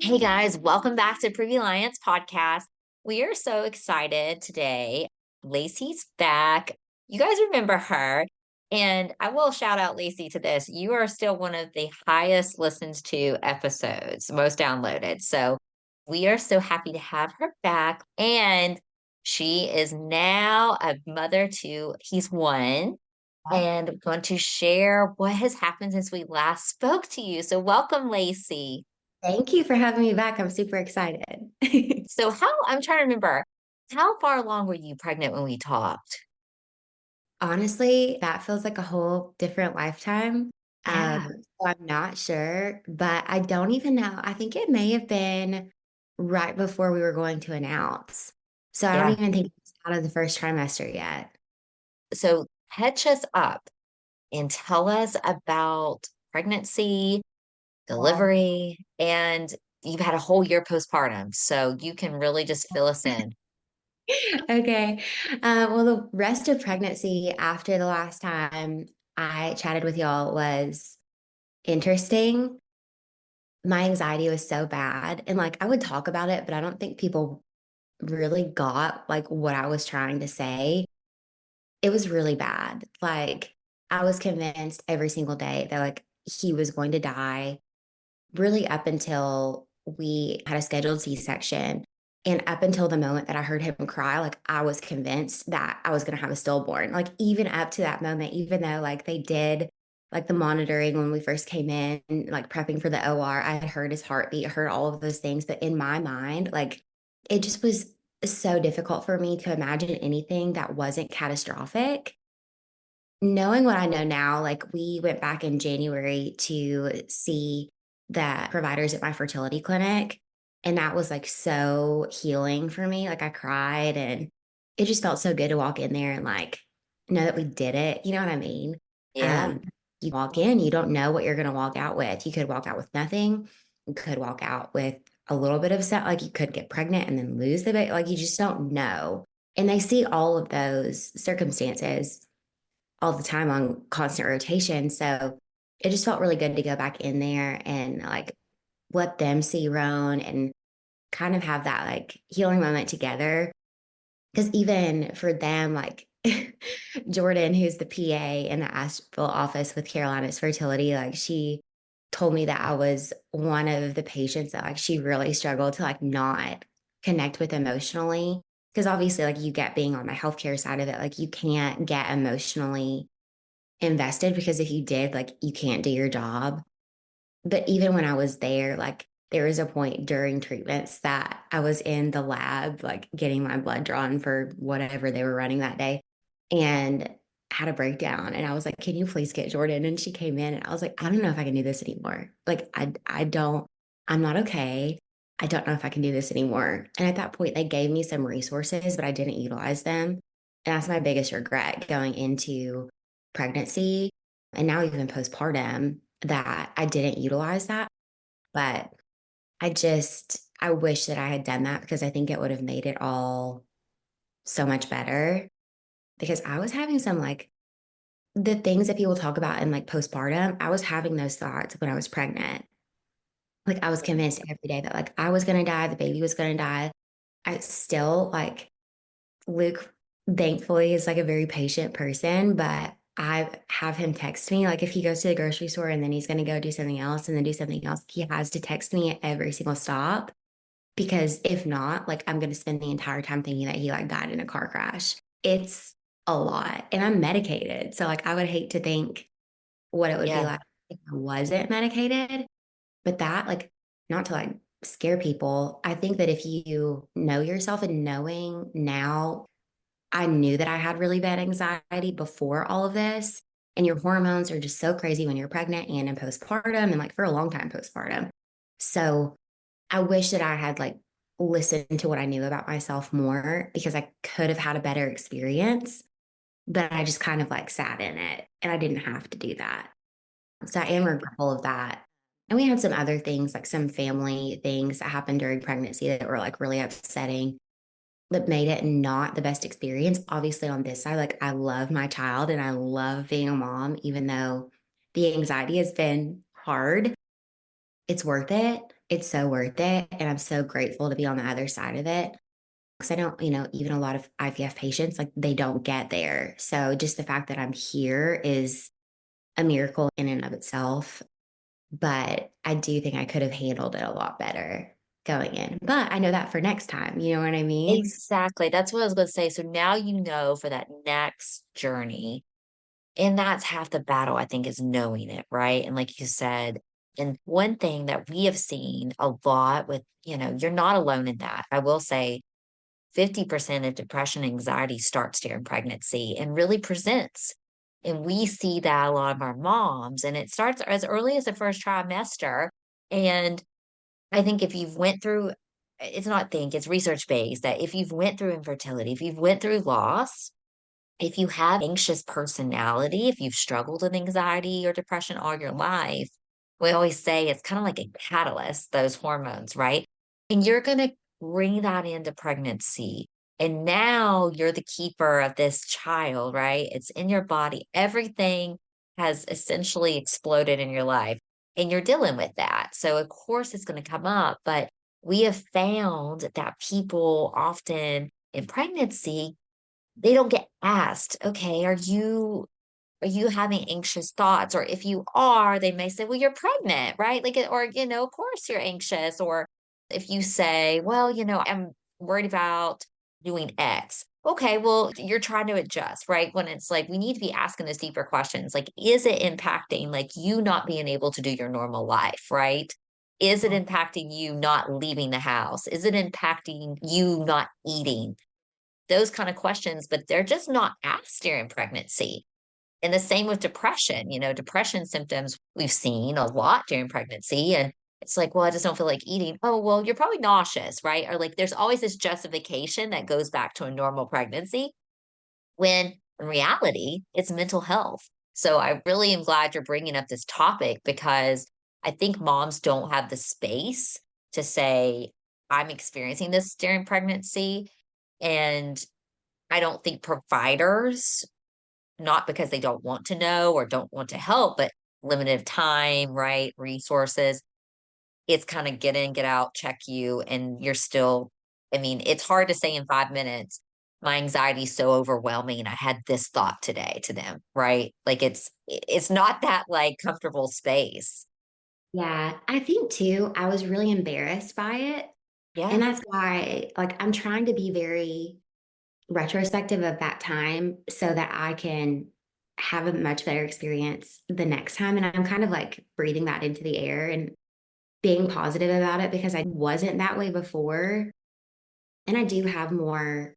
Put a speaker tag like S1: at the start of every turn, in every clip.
S1: Hey guys, welcome back to Previa podcast. We are so excited today. Lacey's back. You guys remember her. And I will shout out Lacey to this. You are still one of the highest listened to episodes, most downloaded. So we are so happy to have her back. And she is now a mother to, he's one, and going to share what has happened since we last spoke to you. So welcome, Lacey.
S2: Thank you for having me back. I'm super excited.
S1: So I'm trying to remember, how far along were you pregnant when we talked?
S2: Honestly, that feels like a whole different lifetime.
S1: Yeah,
S2: So I'm not sure, but I don't even know. I think it may have been right before we were going to announce. So I don't
S1: yeah.
S2: even think it's out of the first trimester yet.
S1: So catch us up and tell us about pregnancy, delivery, and you've had a whole year postpartum. So you can really just fill us in.
S2: Okay. Well, the rest of pregnancy after the last time I chatted with y'all was interesting. My anxiety was so bad. And like I would talk about it, but I don't think people really got like what I was trying to say. It was really bad. Like I was convinced every single day that like he was going to die, really up until we had a scheduled C-section. And up until the moment that I heard him cry, like I was convinced that I was going to have a stillborn. Like even up to that moment, even though like they did like the monitoring when we first came in, like prepping for the OR, I had heard his heartbeat, heard all of those things. But in my mind, like it just was so difficult for me to imagine anything that wasn't catastrophic. Knowing what I know now, like we went back in January to see the providers at my fertility clinic. And that was like so healing for me. Like I cried and it just felt so good to walk in there and like know that we did it. You know what I mean?
S1: Yeah,
S2: Um, you walk in, you don't know what you're going to walk out with. You could walk out with nothing. You could walk out with a little bit of stuff. Like you could get pregnant and then lose the baby. Like you just don't know. And they see all of those circumstances all the time on constant rotation. So it just felt really good to go back in there and like let them see Roan and kind of have that like healing moment together. Because even for them, like Jordan, who's the PA in the Asheville office with Carolina's fertility, like she told me that I was one of the patients that like she really struggled to like not connect with emotionally. Because obviously, like you get being on the healthcare side of it, like you can't get emotionally invested because if you did, like you can't do your job. But even when I was there, like there was a point during treatments that I was in the lab, like getting my blood drawn for whatever they were running that day and had a breakdown. And I was like, can you please get Jordan? And she came in and I was like, I don't know if I can do this anymore. Like, I'm not okay. I don't know if I can do this anymore. And at that point, they gave me some resources, but I didn't utilize them. And that's my biggest regret going into pregnancy and now even postpartum that I didn't utilize that. But I wish that I had done that because I think it would have made it all so much better. Because I was having some like the things that people talk about in like postpartum, I was having those thoughts when I was pregnant. Like I was convinced every day that like I was going to die, the baby was going to die. I still like Luke, thankfully, is like a very patient person, but I have him text me. Like if he goes to the grocery store and then he's going to go do something else and then do something else, he has to text me at every single stop. Because if not, like I'm going to spend the entire time thinking that he like died in a car crash. It's a lot. And I'm medicated. So like I would hate to think what it would be
S1: yeah.
S2: like if I wasn't medicated. But that, like, not to like scare people, I think that if you know yourself and knowing now I knew that I had really bad anxiety before all of this. And your hormones are just so crazy when you're pregnant and in postpartum and like for a long time postpartum. So I wish that I had like listened to what I knew about myself more because I could have had a better experience, but I just kind of like sat in it and I didn't have to do that. So I am regretful of that. And we had some other things, like some family things that happened during pregnancy that were like really upsetting that made it not the best experience. Obviously, on this side, like I love my child and I love being a mom, even though the anxiety has been hard. It's worth it. it's so worth it. And I'm so grateful to be on the other side of it. Because I don't, even a lot of IVF patients, like they don't get there. So just the fact that I'm here is a miracle in and of itself. But I do think I could have handled it a lot better going in. But I know that for next time. You know what I mean?
S1: Exactly. That's what I was going to say. So now you know for that next journey. And that's half the battle, I think, is knowing it, right? And like you said, and one thing that we have seen a lot with, you're not alone in that. I will say 50% of depression and anxiety starts during pregnancy and really presents. And we see that a lot of our moms, and it starts as early as the first trimester. And I think if you've went through, it's not think, it's research based that if you've went through infertility, if you've went through loss, if you have anxious personality, if you've struggled with anxiety or depression all your life, we always say it's kind of like a catalyst, those hormones, right? And you're going to bring that into pregnancy. And now you're the keeper of this child, right? It's in your body. Everything has essentially exploded in your life, and you're dealing with that. So, of course, it's going to come up. But we have found that people often in pregnancy they don't get asked, okay, are you having anxious thoughts? Or if you are, they may say, well, you're pregnant, right? Like, or, of course you're anxious. Or if you say, well, I'm worried about doing X. Okay, well, you're trying to adjust, right? When it's like, we need to be asking those deeper questions. Like, is it impacting like you not being able to do your normal life, right? Is it impacting you not leaving the house? Is it impacting you not eating? Those kind of questions, but they're just not asked during pregnancy. And the same with depression. Depression symptoms we've seen a lot during pregnancy. And it's like, well, I just don't feel like eating. Oh, well, you're probably nauseous, right? Or like there's always this justification that goes back to a normal pregnancy when in reality, it's mental health. So I really am glad you're bringing up this topic because I think moms don't have the space to say, I'm experiencing this during pregnancy. And I don't think providers, not because they don't want to know or don't want to help, but limited time, right? Resources. It's kind of get in, get out, check you, and you're still, I mean, it's hard to say in 5 minutes, my anxiety is so overwhelming and I had this thought today to them, right? Like it's not that like comfortable space.
S2: Yeah. I think too, I was really embarrassed by it. And
S1: Yeah.
S2: that's why, like, I'm trying to be very retrospective of that time so that I can have a much better experience the next time. And I'm kind of like breathing that into the air and being positive about it because I wasn't that way before. And I do have more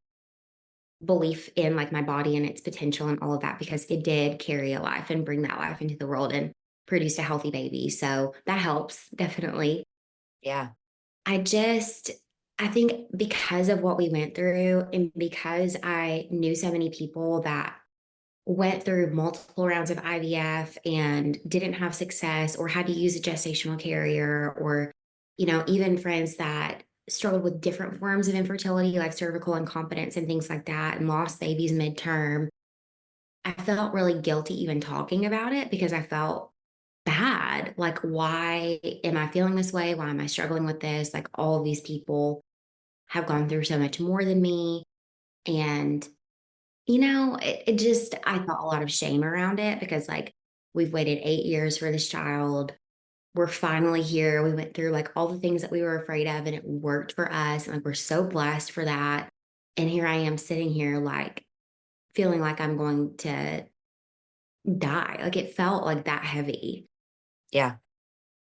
S2: belief in like my body and its potential and all of that because it did carry a life and bring that life into the world and produce a healthy baby. So that helps definitely.
S1: Yeah.
S2: I just, I think because of what we went through and because I knew so many people that went through multiple rounds of IVF and didn't have success or had to use a gestational carrier or, even friends that struggled with different forms of infertility like cervical incompetence and things like that and lost babies midterm. I felt really guilty even talking about it because I felt bad. Like, why am I feeling this way? Why am I struggling with this? Like, all of these people have gone through so much more than me. And, it just, I felt a lot of shame around it because, like, we've waited 8 years for this child. We're finally here. We went through like all the things that we were afraid of, and it worked for us. And like, we're so blessed for that. And here I am sitting here, like, feeling like I'm going to die. Like, it felt like that heavy.
S1: Yeah.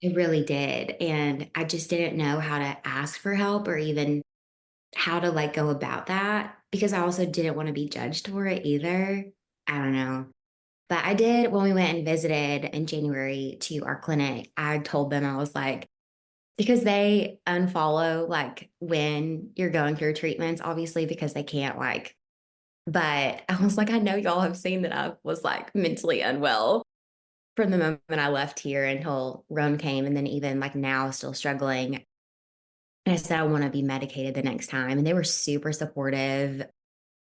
S2: It really did. And I just didn't know how to ask for help or even how to like go about that because I also didn't want to be judged for it either. I don't know. But I did when we went and visited in January to our clinic. I told them, I was like, because they unfollow like when you're going through treatments, obviously, because they can't like, but I was like, I know y'all have seen that I was like mentally unwell from the moment I left here until Roan came. And then even like now, still struggling. And I said, I want to be medicated the next time. And they were super supportive,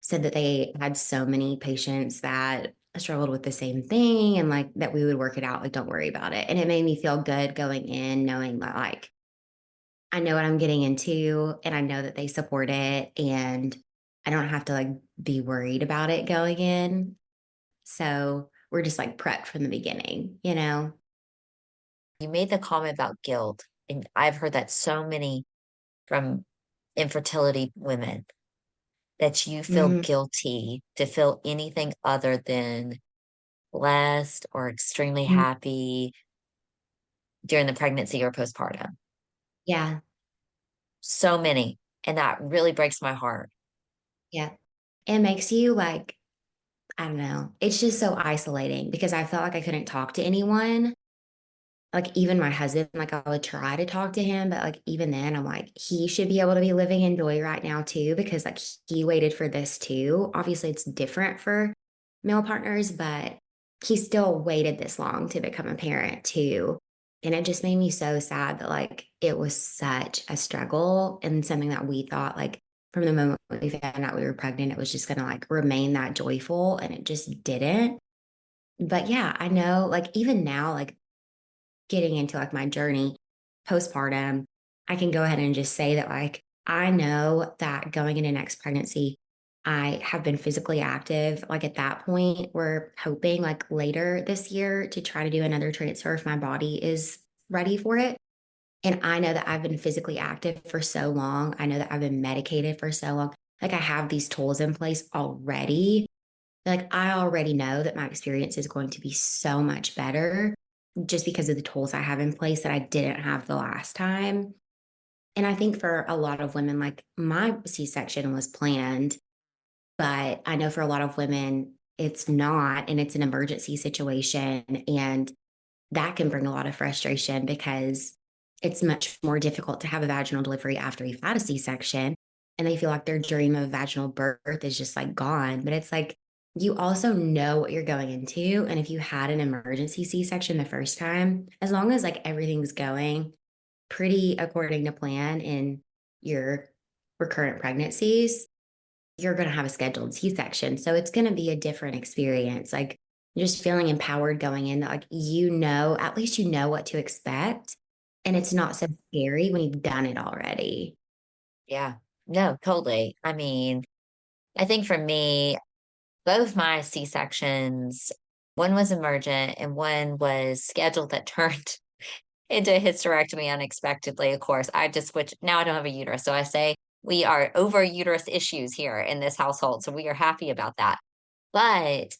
S2: said that they had so many patients that struggled with the same thing and like that we would work it out. Like, don't worry about it. And it made me feel good going in, knowing that like I know what I'm getting into and I know that they support it and I don't have to like be worried about it going in. So we're just like prepped from the beginning, you know?
S1: You made the comment about guilt, and I've heard that so many from infertility women that you feel
S2: Mhm.
S1: guilty to feel anything other than blessed or extremely
S2: Mhm.
S1: happy during the pregnancy or postpartum.
S2: Yeah.
S1: So many. And that really breaks my heart.
S2: Yeah. It makes you like, I don't know. It's just so isolating because I felt like I couldn't talk to anyone. Like even my husband, like I would try to talk to him, but like even then, I'm like, he should be able to be living in joy right now too, because like he waited for this too. Obviously, it's different for male partners, but he still waited this long to become a parent too. And it just made me so sad that like it was such a struggle and something that we thought like from the moment we found out we were pregnant, it was just gonna like remain that joyful and it just didn't. But yeah, I know like even now, like getting into like my journey postpartum, I can go ahead and just say that like I know that going into next pregnancy, I have been physically active. Like at that point, we're hoping like later this year to try to do another transfer if my body is ready for it. And I know that I've been physically active for so long. I know that I've been medicated for so long. Like I have these tools in place already, like I already know that my experience is going to be so much better just because of the tools I have in place that I didn't have the last time. And I think for a lot of women, like my C-section was planned, but I know for a lot of women, it's not, and it's an emergency situation. And that can bring a lot of frustration because it's much more difficult to have a vaginal delivery after you've had a C-section and they feel like their dream of vaginal birth is just like gone. But it's like you also know what you're going into. And if you had an emergency C-section the first time, as long as like everything's going pretty according to plan in your recurrent pregnancies, you're going to have a scheduled C-section. So it's going to be a different experience. Like just feeling empowered going in that like you know, at least you know what to expect. And it's not so scary when you've done it already.
S1: Yeah. No, totally. I mean, I think for me, both my C-sections, one was emergent and one was scheduled that turned into a hysterectomy unexpectedly. Of course, I just switched. Now I don't have a uterus. So I say we are over uterus issues here in this household. So we are happy about that. But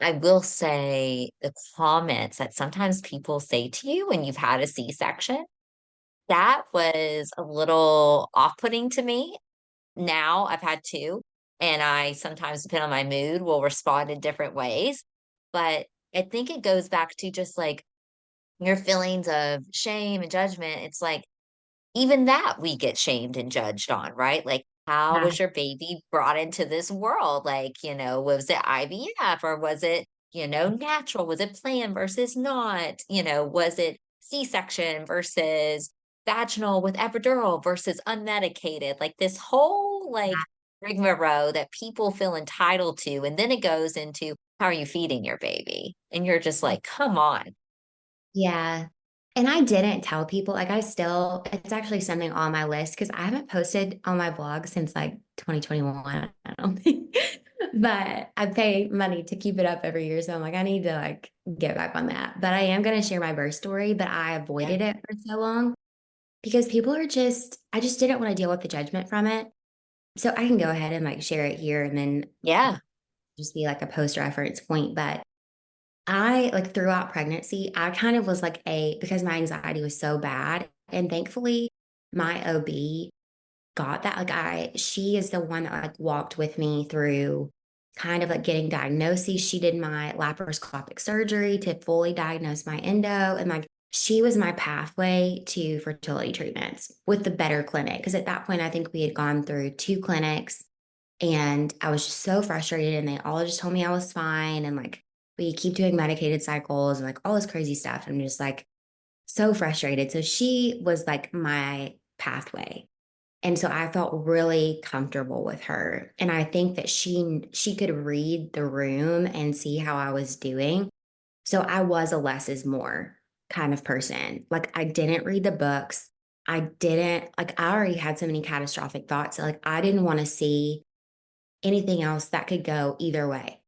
S1: I will say the comments that sometimes people say to you when you've had a C-section, that was a little off-putting to me. Now I've had 2, and I sometimes, depending on my mood, will respond in different ways. But I think it goes back to just like your feelings of shame and judgment. It's like even that we get shamed and judged on, right? Like, how
S2: Yeah.
S1: was your baby brought into this world? Like, was it IVF or was it, natural? Was it planned versus not? Was it C-section versus vaginal with epidural versus unmedicated? Like this whole rigmarole that people feel entitled to. And then it goes into how are you feeding your baby? And you're just like, come on.
S2: Yeah. And I didn't tell people, like I still, it's actually something on my list because I haven't posted on my blog since like 2021, I don't think. But I pay money to keep it up every year. So I'm like, I need to like get back on that. But I am going to share my birth story, but I
S1: Yeah.
S2: avoided it for so long because people are just, I just didn't want to deal with the judgment from it. So I can go ahead and like share it here and then
S1: Yeah.
S2: just be like a post reference point. But I like throughout pregnancy, I kind of was like because my anxiety was so bad. And thankfully, my OB got that. She is the one that like walked with me through kind of like getting diagnoses. She did my laparoscopic surgery to fully diagnose my endo. And like she was my pathway to fertility treatments with the better clinic. Cause at that point, I think we had gone through 2 clinics and I was just so frustrated. And they all just told me I was fine. And like, we keep doing medicated cycles and like all this crazy stuff. I'm just like so frustrated. So she was like my pathway. And so I felt really comfortable with her. And I think that she could read the room and see how I was doing. So I was a less is more kind of person. Like I didn't read the books. I didn't like, I already had so many catastrophic thoughts. So like, I didn't want to see anything else that could go either way.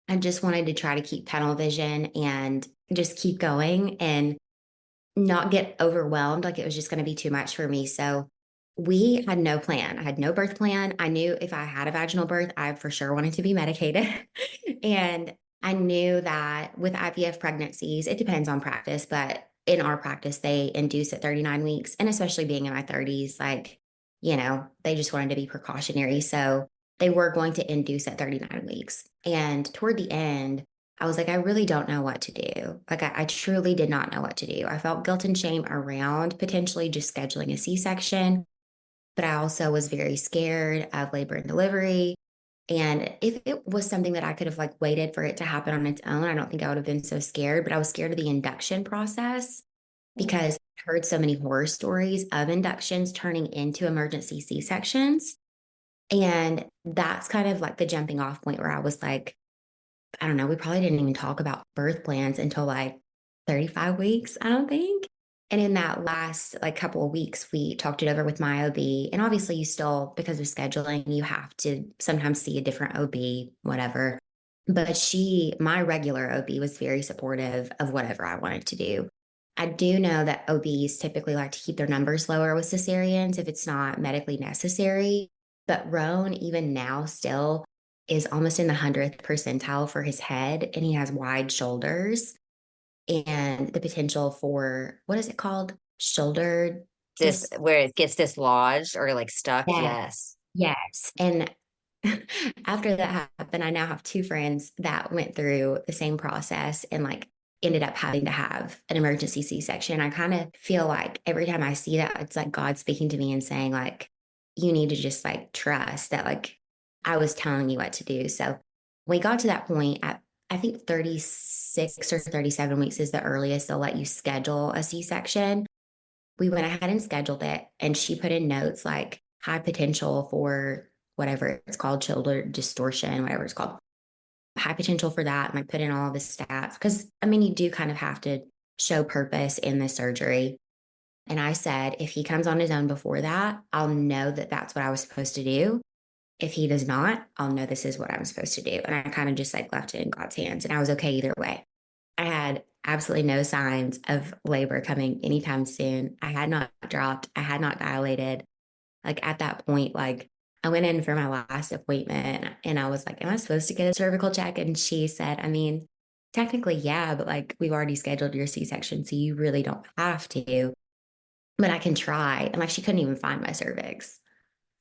S2: I just wanted to try to keep tunnel vision and just keep going and not get overwhelmed. Like it was just going to be too much for me. So we had no plan. I had no birth plan. I knew if I had a vaginal birth, I for sure wanted to be medicated. And I knew that with IVF pregnancies, it depends on practice, but in our practice, they induce at 39 weeks. And especially being in my 30s, like, they just wanted to be precautionary. So they were going to induce at 39 weeks. And toward the end, I was like, I really don't know what to do. Like, I truly did not know what to do. I felt guilt and shame around potentially just scheduling a C-section, but I also was very scared of labor and delivery. And if it was something that I could have like waited for it to happen on its own, I don't think I would have been so scared, but I was scared of the induction process because I heard so many horror stories of inductions turning into emergency C-sections. And that's kind of like the jumping off point where I was like, I don't know, we probably didn't even talk about birth plans until like 35 weeks, I don't think. And in that last like couple of weeks, we talked it over with my OB. And obviously, you still, because of scheduling, you have to sometimes see a different OB, whatever. But my regular OB was very supportive of whatever I wanted to do. I do know that OBs typically like to keep their numbers lower with cesareans if it's not medically necessary. But Roan, even now, still is almost in the 100th percentile for his head, and he has wide shoulders and the potential for what is it called? Shoulder
S1: This
S2: dis.
S1: where it gets dislodged or like stuck.
S2: Yeah.
S1: Yes.
S2: Yes. And after that happened, I now have two friends that went through the same process and like ended up having to have an emergency C-section. I kind of feel like every time I see that, it's like God speaking to me and saying, like, you need to just like trust that, like, I was telling you what to do. So we got to that point at, I think 36 or 37 weeks is the earliest they'll let you schedule a C-section. We went ahead and scheduled it, and she put in notes like high potential for whatever it's called, shoulder distortion, whatever it's called, high potential for that. And I put in all of the stats because, I mean, you do kind of have to show purpose in the surgery. And I said, if he comes on his own before that, I'll know that that's what I was supposed to do. If he does not, I'll know this is what I'm supposed to do. And I kind of just like left it in God's hands, and I was okay either way. I had absolutely no signs of labor coming anytime soon. I had not dropped, I had not dilated. Like at that point, like I went in for my last appointment and I was like, am I supposed to get a cervical check? And she said, I mean, technically, yeah, but like we've already scheduled your C-section, so you really don't have to, but I can try. And like she couldn't even find my cervix.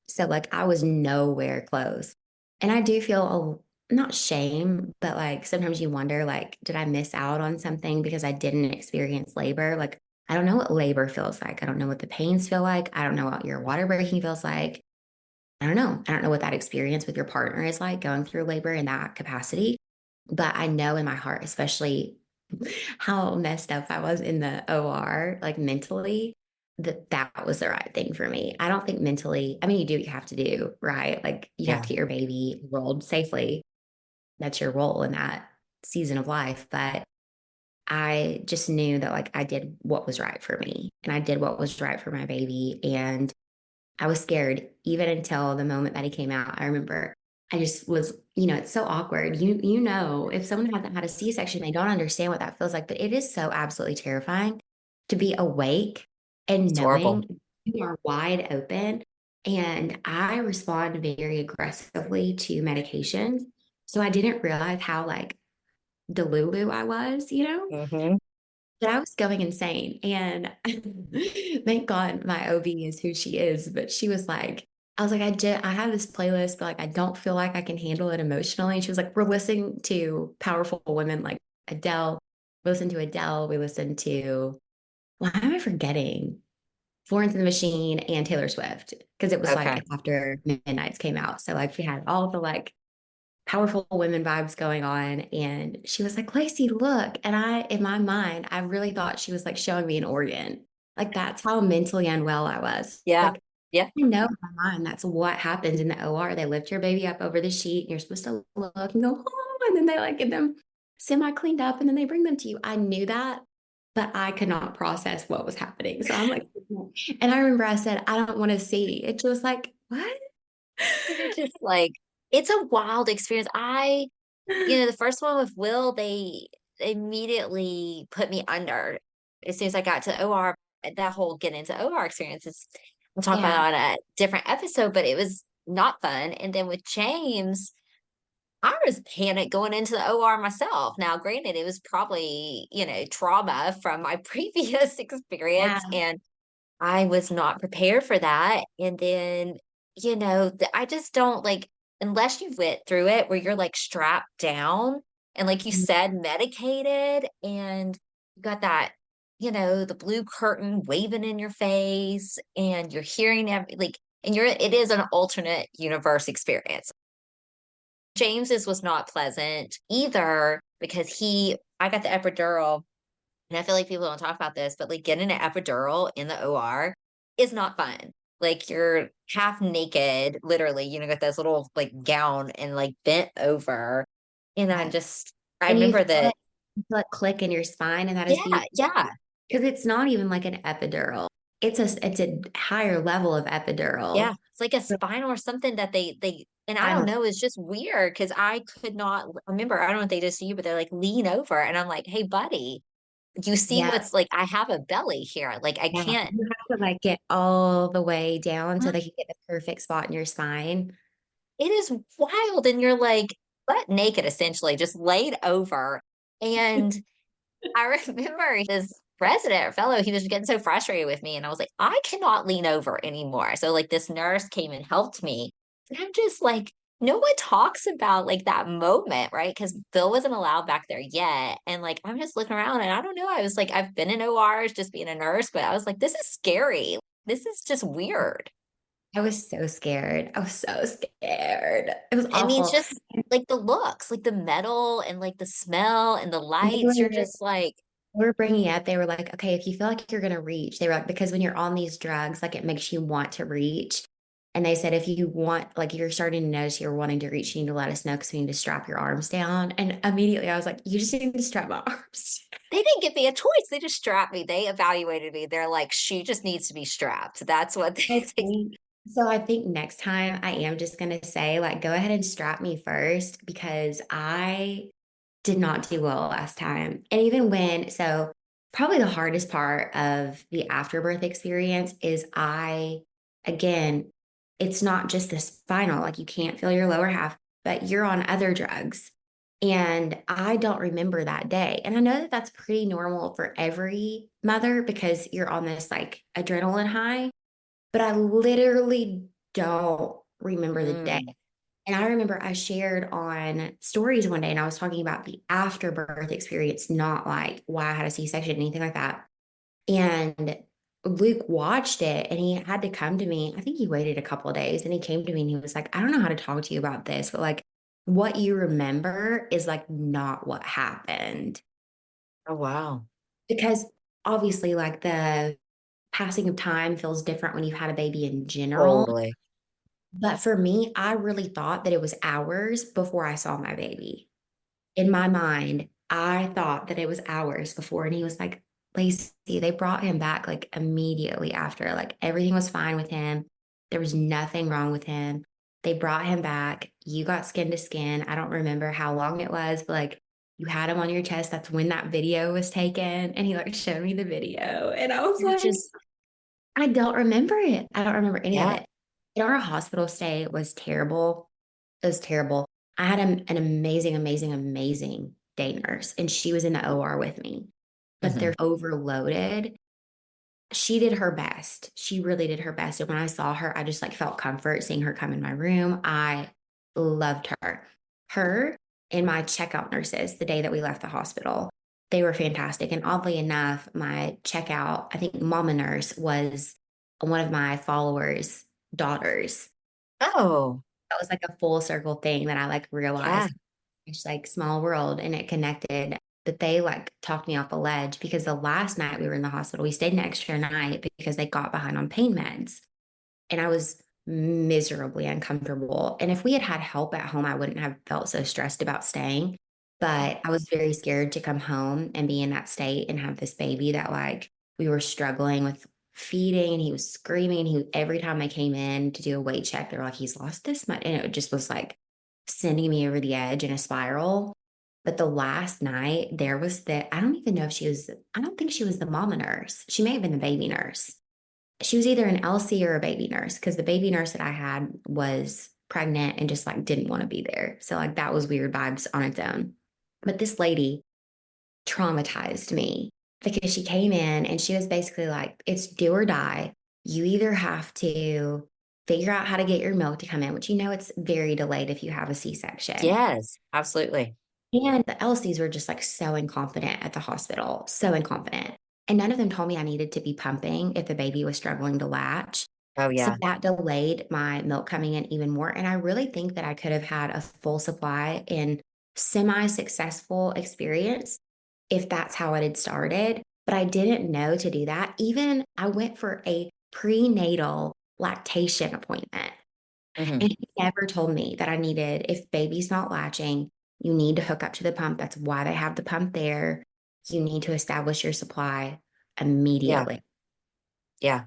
S2: So like I was nowhere close. And I do feel not shame, but like sometimes you wonder, like, did I miss out on something because I didn't experience labor? Like, I don't know what labor feels like. I don't know what the pains feel like. I don't know what your water breaking feels like. I don't know. I don't know what that experience with your partner is like going through labor in that capacity. But I know in my heart, especially how messed up I was in the OR, like mentally, that was the right thing for me. I don't think mentally, I mean, you do what you have to do, right? Like you have
S1: Yeah.
S2: to get your baby rolled safely. That's your role in that season of life. But I just knew that like I did what was right for me and I did what was right for my baby. And I was scared even until the moment that he came out. I remember I just was, it's so awkward. If someone hasn't had a C-section, they don't understand what that feels like, but it is so absolutely terrifying to be awake and
S1: It's horrible.
S2: knowing you are wide open. And I respond very aggressively to medications. So I didn't realize how like delulu I was.
S1: Hmm.
S2: But I was going insane. And thank God my OB is who she is. But she was like, I was like, I have this playlist, but like, I don't feel like I can handle it emotionally. And she was like, we're listening to powerful women like Adele. We listened to Adele. We listened to, why am I forgetting? Florence and the Machine and Taylor Swift. Cause it was
S1: Okay.
S2: like after Midnight's came out. So like we had all the like powerful women vibes going on. And she was like, Lacey, look. And in my mind, I really thought she was like showing me an organ. Like that's how mentally unwell I was.
S1: Yeah.
S2: Like
S1: Yeah.
S2: I know in my mind that's what happens in the OR. They lift your baby up over the sheet and you're supposed to look and go, oh, and then they like get them semi cleaned up and then they bring them to you. I knew that, but I could not process what was happening. So I'm like, and I remember I said, I don't want to see. It was like, what?
S1: You're just like, it's a wild experience. The first one with Will, they immediately put me under as soon as I got to OR. That whole get into OR experience is, we'll talk
S2: Yeah.
S1: about it on a different episode, but it was not fun. And then with James, I was panicked going into the OR myself. Now, granted, it was probably, trauma from my previous experience,
S2: Yeah.
S1: and I was not prepared for that. And then, I just don't like, unless you went through it where you're like strapped down and, like you said, medicated, and you got that, the blue curtain waving in your face, and you're hearing it is an alternate universe experience. James's was not pleasant either because I got the epidural, and I feel like people don't talk about this, but like getting an epidural in the OR is not fun. Like you're half naked, literally, got this little like gown and like bent over. And
S2: Yeah.
S1: I
S2: And
S1: remember that,
S2: you feel it click in your spine, and that is
S1: yeah,
S2: the
S1: yeah,
S2: because it's not even like an epidural. It's a higher level of
S1: yeah.
S2: epidural.
S1: It's like a spinal or something that and I don't
S2: Spinal.
S1: know, it's just weird because I could not remember. I don't know if they just see you, but they're like lean over. And I'm like, hey, buddy, you see
S2: Yeah.
S1: what's like, I have a belly here. Like I
S2: Yeah.
S1: can't.
S2: You have to like get all the way down so they can get the perfect spot in your spine.
S1: It is wild. And you're like butt naked, essentially, just laid over. And I remember this resident or fellow, he was getting so frustrated with me. And I was like, I cannot lean over anymore. So, like, this nurse came and helped me. And I'm just like, no one talks about like that moment, right? Because Bill wasn't allowed back there yet. And like, I'm just looking around and I don't know. I was like, I've been in ORs just being a nurse, but I was like, this is scary. This is just weird.
S2: I was so scared. I was so scared. It was
S1: I mean, it's
S2: awful.
S1: just like the looks, like the metal and like the smell and the
S2: And they
S1: lights. You're
S2: were,
S1: just like,
S2: they were bringing up, they were like, okay, if you feel like you're going to reach, they were like, because when you're on these drugs, like it makes you want to reach. And they said, if you want, like you're starting to notice you're wanting to reach, you need to let us know because we need to strap your arms down. And immediately I was like, you just need to strap my arms.
S1: they didn't give me a choice. They just strapped me. They evaluated me. They're like, she just needs to be strapped. That's what
S2: I
S1: they
S2: think so. I think next time I am just going to say, like, go ahead and strap me first because I did not do well last time. And even so probably the hardest part of the afterbirth experience is again, it's not just the spinal, like you can't feel your lower half, but you're on other drugs. And I don't remember that day. And I know that that's pretty normal for every mother because you're on this like adrenaline high, but I literally don't remember the day.
S1: Mm.
S2: And I remember I shared on stories one day and I was talking about the afterbirth experience, not like why I had a C-section, anything like that. And Luke watched it and he had to come to me. I think he waited a couple of days and he came to me and he was like, I don't know how to talk to you about this, but like what you remember is like not what happened.
S1: Oh, wow.
S2: Because obviously, like the passing of time feels different when you've had a baby in general.
S1: Totally.
S2: But for me, I really thought that it was hours before I saw my baby. In my mind, I thought that it was hours before. And he was like, Lacey, they brought him back like immediately after. Like everything was fine with him. There was nothing wrong with him. They brought him back. You got skin to skin. I don't remember how long it was, but like you had him on your chest. That's when that video was taken. And he like showed me the video. And I was
S1: You're
S2: like,
S1: just,
S2: I don't remember it. I don't remember any of
S1: yeah.
S2: it. And our hospital stay was terrible. It was terrible. I had an amazing, amazing, amazing day nurse, and she was in the OR with me, but
S1: Hmm.
S2: they're overloaded. She did her best. She really did her best. And when I saw her, I just like felt comfort seeing her come in my room. I loved her. Her and my checkout nurses, the day that we left the hospital, they were fantastic. And oddly enough, my checkout, I think mama nurse was one of my followers' daughters.
S1: Oh,
S2: That was like a full circle thing that I like
S1: yeah.
S2: realized it's like small world and it connected. But they like talked me off a ledge because the last night we were in the hospital, we stayed an extra night because they got behind on pain meds. And I was miserably uncomfortable. And if we had had help at home, I wouldn't have felt so stressed about staying. But I was very scared to come home and be in that state and have this baby that like we were struggling with feeding and he was screaming. He every time I came in to do a weight check, they were like, he's lost this much. And it just was like sending me over the edge in a spiral. But the last night there was I don't even know if I don't think she was the mama nurse. She may have been the baby nurse. She was either an LC or a baby nurse because the baby nurse that I had was pregnant and just like didn't want to be there. So like that was weird vibes on its own. But this lady traumatized me because she came in and she was basically like, it's do or die. You either have to figure out how to get your milk to come in, which it's very delayed if you have a C-section.
S1: Yes, absolutely.
S2: And the LCs were just like so incompetent at the hospital, so incompetent. And none of them told me I needed to be pumping if the baby was struggling to latch.
S1: Oh,
S2: So
S1: yeah.
S2: that delayed my milk coming in even more. And I really think that I could have had a full supply and semi successful experience if that's how it had started. But I didn't know to do that. Even I went for a prenatal lactation appointment.
S1: Hmm.
S2: And he never told me that I needed, if baby's not latching, you need to hook up to the pump. That's why they have the pump there. You need to establish your supply
S1: Yeah.
S2: immediately.
S1: Yeah.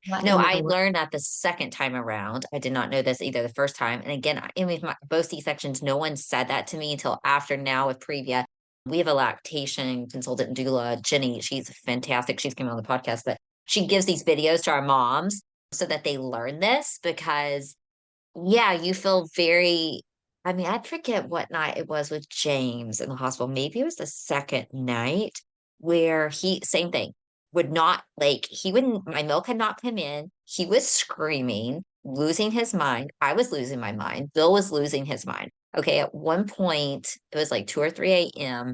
S2: What
S1: No,
S2: in
S1: I
S2: the
S1: learned that the second time around. I did not know this either the first time. And again, with both C-sections, no one said that to me until after now with Previa. We have a lactation consultant doula, Jenny. She's fantastic. She's come on the podcast, but she gives these videos to our moms so that they learn this because, yeah, you feel very, I mean, I forget what night it was with James in the hospital. Maybe it was the second night where same thing, would not like, he wouldn't, my milk had not come in. He was screaming, losing his mind. I was losing my mind. Bill was losing his mind. Okay. At one point, it was like 2 or 3 a.m.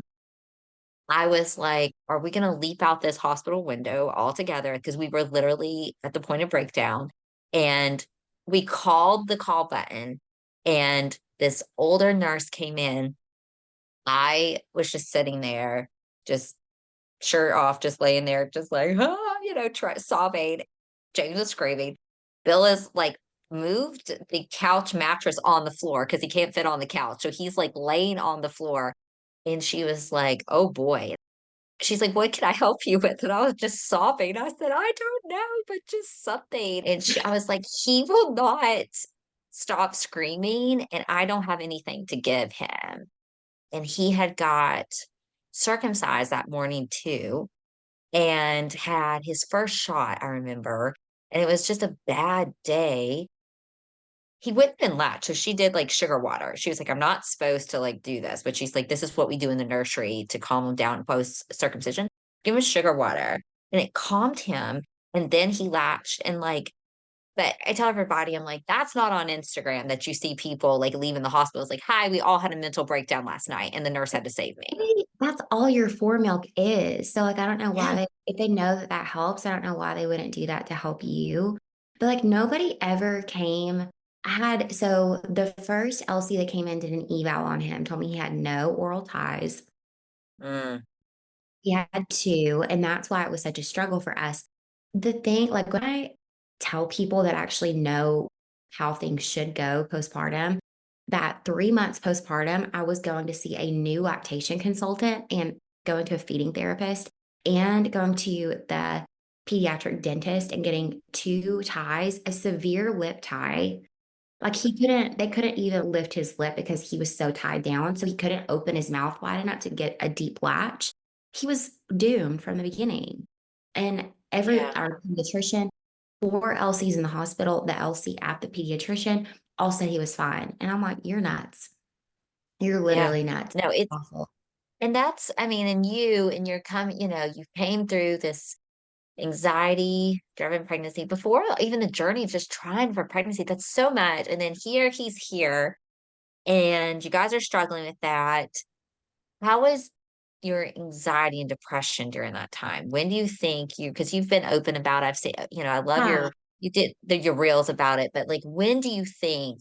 S1: I was like, are we going to leap out this hospital window altogether? Because we were literally at the point of breakdown. And we called the call button, and this older nurse came in. I was just sitting there, just shirt off, just laying there, just like, sobbing. James was screaming. Bill is like moved the couch mattress on the floor because he can't fit on the couch. So he's like laying on the floor. And she was like, oh boy. She's like, what can I help you with? And I was just sobbing. I said, I don't know, but just something. And I was like, he will not stop screaming, and I don't have anything to give him. And he had got circumcised that morning too, and had his first shot, I remember. And it was just a bad day. He wouldn't been latched. So she did like sugar water. She was like, I'm not supposed to like do this, but she's like, this is what we do in the nursery to calm him down post circumcision. Give him sugar water. And it calmed him. And then he latched and like, but I tell everybody, I'm like, that's not on Instagram that you see people like leaving the hospital. It's like, hi, we all had a mental breakdown last night and the nurse had to save me.
S2: Right. That's all your fore milk is. So like I don't know why
S1: Yeah.
S2: if they know that that helps, I don't know why they wouldn't do that to help you. But like nobody ever came. So the first LC that came in did an eval on him, told me he had no oral ties.
S1: Mm,
S2: He had two, and that's why it was such a struggle for us. The thing, like when I tell people that actually know how things should go postpartum, that 3 months postpartum, I was going to see a new lactation consultant and going to a feeding therapist and going to the pediatric dentist and getting two ties, a severe lip tie, like they couldn't even lift his lip because he was so tied down. So he couldn't open his mouth wide enough to get a deep latch. He was doomed from the beginning. And
S1: yeah.
S2: our pediatrician, 4 LCs in the hospital, the LC at the pediatrician all said he was fine. And I'm like, you're nuts. You're
S1: Yeah.
S2: literally nuts.
S1: No, it's,
S2: Awful.
S1: and that's, I mean, and you're coming, you came through this anxiety driven pregnancy before even the journey of just trying for pregnancy. That's so much. And then he's here, and you guys are struggling with that. How is your anxiety and depression during that time? When do you think because you've been open about, I've seen, I love
S2: Yeah.
S1: you did your reels about it, but like, when do you think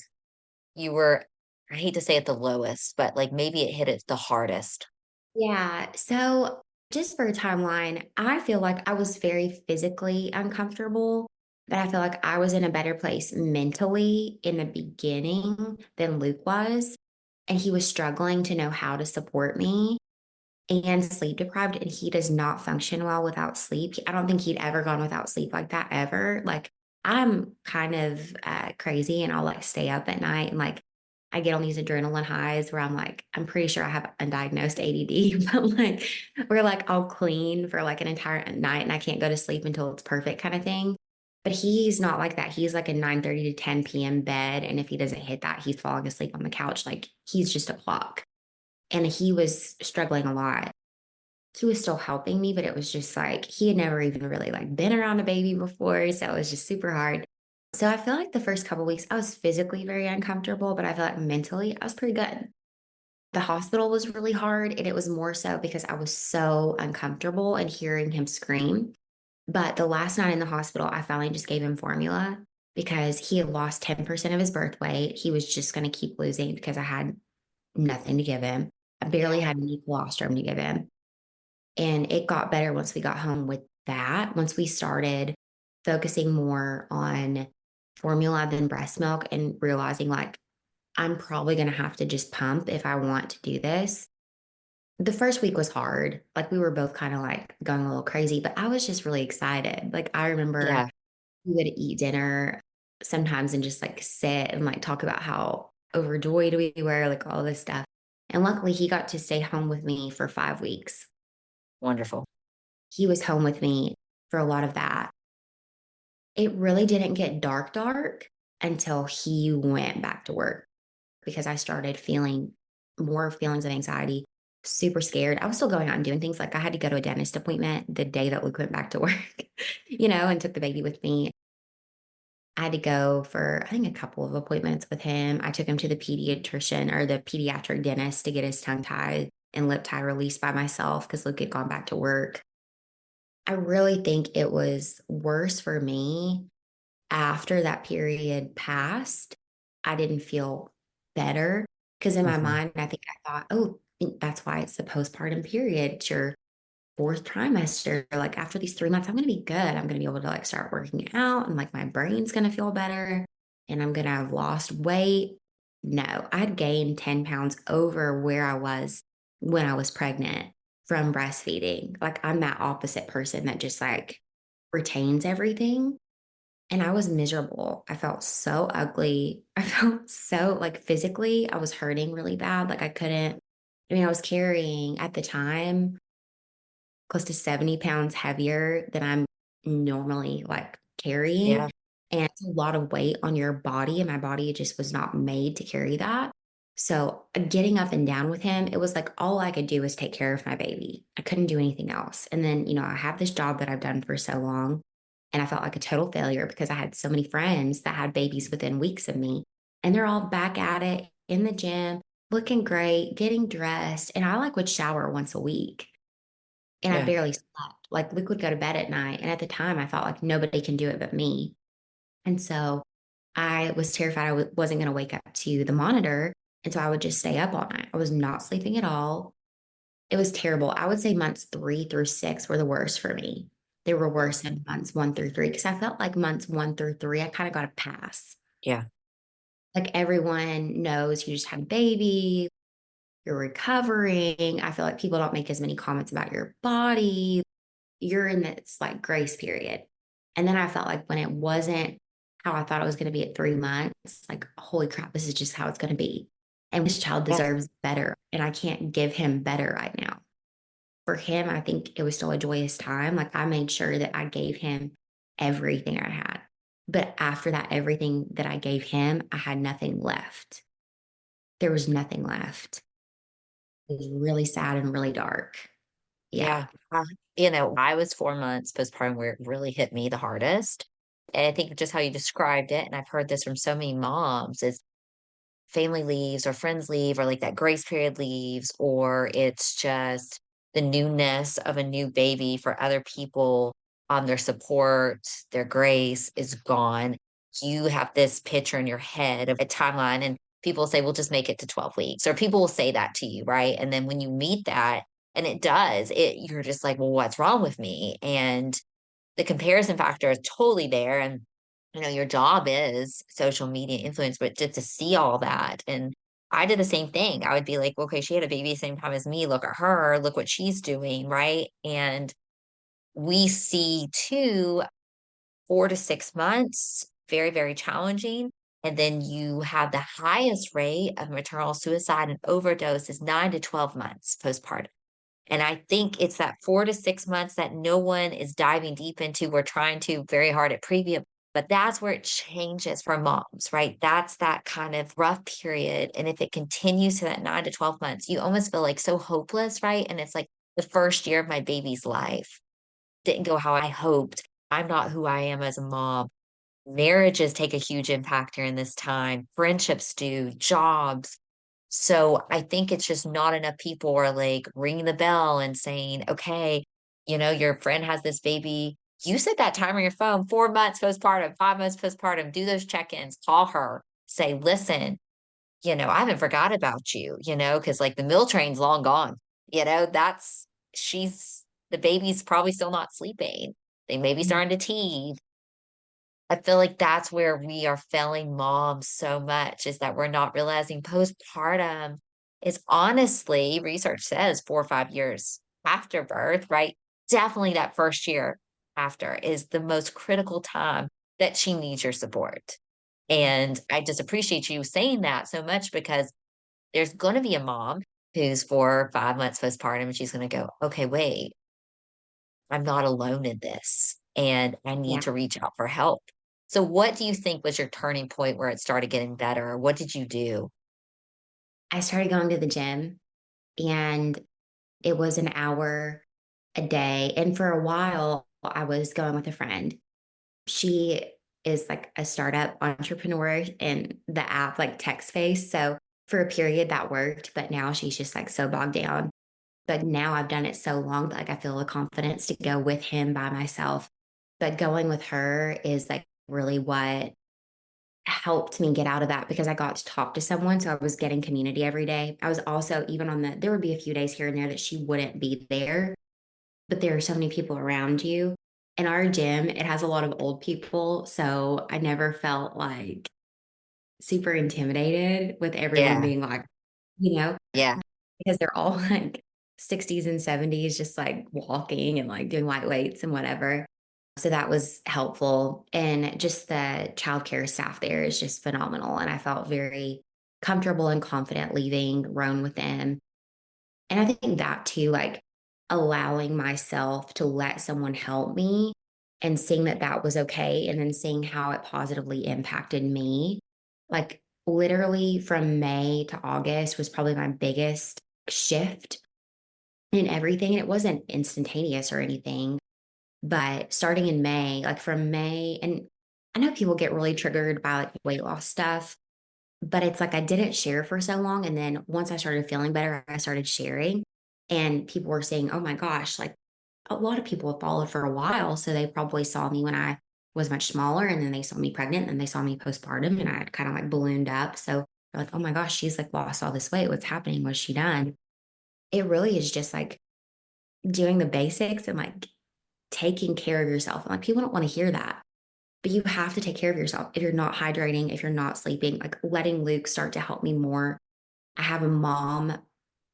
S1: you were, I hate to say it, the lowest, but like maybe it hit it the hardest?
S2: Yeah. So just for a timeline, I feel like I was very physically uncomfortable, but I feel like I was in a better place mentally in the beginning than Luke was. and he was struggling to know how to support me and sleep deprived. And he does not function well without sleep. I don't think he'd ever gone without sleep like that ever. Like I'm kind of crazy and I'll like stay up at night and like I get on these adrenaline highs where I'm like, I'm pretty sure I have undiagnosed ADD, but like we're like I'll clean for like an entire night and I can't go to sleep until it's perfect kind of thing. But he's not like that. He's like a 9:30 to 10 p.m. bed. And if he doesn't hit that, he's falling asleep on the couch. Like he's just a clock. And he was struggling a lot. He was still helping me, but it was just like he had never even really like been around a baby before. So it was just super hard. So I feel like the first couple weeks I was physically very uncomfortable, but I feel like mentally I was pretty good. The hospital was really hard, and it was more so because I was so uncomfortable and hearing him scream. But the last night in the hospital, I finally just gave him formula because he had lost 10% of his birth weight. He was just going to keep losing because I had nothing to give him. I barely
S1: Yeah.
S2: had any colostrum to give him. And it got better once we got home with that. Once we started focusing more on formula than breast milk and realizing like I'm probably going to have to just pump if I want to do this. The first week was hard. Like we were both kind of like going a little crazy, but I was just really excited. Like I remember
S1: Yeah.
S2: we would eat dinner sometimes and just like sit and like talk about how overjoyed we were, like all this stuff. And luckily he got to stay home with me for 5 weeks.
S1: Wonderful.
S2: He was home with me for a lot of that. It really didn't get dark, dark until he went back to work because I started feeling more feelings of anxiety, super scared. I was still going out and doing things like I had to go to a dentist appointment the day that Luke went back to work, and took the baby with me. I had to go for, I think, a couple of appointments with him. I took him to the pediatrician or the pediatric dentist to get his tongue tie and lip tie released by myself because Luke had gone back to work. I really think it was worse for me after that period passed. I didn't feel better because in my
S1: Mhm.
S2: mind, I think I thought, oh, that's why it's the postpartum period. It's your fourth trimester. Like after these 3 months, I'm going to be good. I'm going to be able to like start working out and like my brain's going to feel better and I'm going to have lost weight. No, I had gained 10 pounds over where I was when I was pregnant from breastfeeding. Like I'm that opposite person that just like retains everything. And I was miserable. I felt so ugly. I felt so like physically, I was hurting really bad. Like I couldn't, I was carrying at the time close to 70 pounds heavier than I'm normally like carrying.
S1: Yeah.
S2: And it's a lot of weight on your body. And my body just was not made to carry that. So getting up and down with him, it was like all I could do was take care of my baby. I couldn't do anything else. And then, I have this job that I've done for so long. And I felt like a total failure because I had so many friends that had babies within weeks of me. And they're all back at it in the gym, looking great, getting dressed. And I like would shower once a week and I
S1: Yeah.
S2: barely slept. Like Luke would go to bed at night. And at the time, I felt like nobody can do it but me. And so I was terrified wasn't going to wake up to the monitor. And so I would just stay up all night. I was not sleeping at all. It was terrible. I would say months 3 through 6 were the worst for me. They were worse than months 1 through 3 because I felt like months 1 through 3, I kind of got a pass.
S1: Yeah.
S2: Like everyone knows you just had a baby, you're recovering. I feel like people don't make as many comments about your body. You're in this like grace period. And then I felt like when it wasn't how I thought it was going to be at 3 months, like, holy crap, this is just how it's going to be. And this child
S1: Yeah.
S2: deserves better. And I can't give him better right now. For him, I think it was still a joyous time. Like I made sure that I gave him everything I had. But after that, everything that I gave him, I had nothing left. There was nothing left. It was really sad and really dark. Yeah.
S1: Yeah. I was 4 months postpartum where it really hit me the hardest. And I think just how you described it, and I've heard this from so many moms, is family leaves or friends leave or like that grace period leaves, or it's just the newness of a new baby for other people on their support, their grace is gone. You have this picture in your head of a timeline, and people say, well, just make it to 12 weeks, or people will say that to you, right? And then when you meet that, and it does, you're just like, well, what's wrong with me? And the comparison factor is totally there. And your job is social media influence, but just to see all that. And I did the same thing. I would be like, okay, she had a baby the same time as me. Look at her. Look what she's doing. Right. And we see too, 4 to 6 months, very, very challenging. And then you have the highest rate of maternal suicide and overdose is 9 to 12 months postpartum. And I think it's that 4 to 6 months that no one is diving deep into. We're trying to very hard at Previa, but that's where it changes for moms, right? That's that kind of rough period. And if it continues to that 9 to 12 months, you almost feel like so hopeless, right? And it's like the first year of my baby's life didn't go how I hoped. I'm not who I am as a mom. Marriages take a huge impact during this time. Friendships do, jobs. So I think it's just not enough people are like ringing the bell and saying, okay, your friend has this baby. You set that time on your phone, 4 months postpartum, 5 months postpartum, do those check-ins, call her, say, listen, I haven't forgot about you, because like the mill train's long gone. She's the baby's probably still not sleeping. They may be starting to teething. I feel like that's where we are failing moms so much is that we're not realizing postpartum is honestly, research says 4 or 5 years after birth, right? Definitely that first year after is the most critical time that she needs your support. And I just appreciate you saying that so much because there's going to be a mom who's 4 or 5 months postpartum and she's going to go, okay, wait, I'm not alone in this and I need
S2: Yeah.
S1: to reach out for help. So what do you think was your turning point where it started getting better? What did you do?
S2: I started going to the gym, and it was an hour a day. And for a while, I was going with a friend. She is like a startup entrepreneur in the app, like tech space. So for a period that worked, but now she's just like so bogged down. But now I've done it so long that like I feel the confidence to go with him by myself. But going with her is like really what helped me get out of that because I got to talk to someone. So I was getting community every day. I was also even there would be a few days here and there that she wouldn't be there, but there are so many people around you. In our gym, it has a lot of old people. So I never felt like super intimidated with everyone
S1: Yeah.
S2: being like, you know,
S1: Yeah.
S2: because they're all like 60s and 70s, just like walking and like doing light weights and whatever. So that was helpful. And just the childcare staff there is just phenomenal. And I felt very comfortable and confident leaving Roan with them. And I think that too, like allowing myself to let someone help me and seeing that that was okay. And then seeing how it positively impacted me. Like literally from May to August was probably my biggest shift in everything. And it wasn't instantaneous or anything, but starting in May, like from May, and I know people get really triggered by like weight loss stuff, but it's like I didn't share for so long. And then once I started feeling better, I started sharing. And people were saying, oh my gosh, like a lot of people have followed for a while. So they probably saw me when I was much smaller and then they saw me pregnant and they saw me postpartum and I had kind of like ballooned up. So they're like, oh my gosh, she's like lost all this weight. What's happening? What's she done? It really is just like doing the basics and like taking care of yourself. And like people don't want to hear that, but you have to take care of yourself. If you're not hydrating, if you're not sleeping, like letting Luke start to help me more. I have a mom,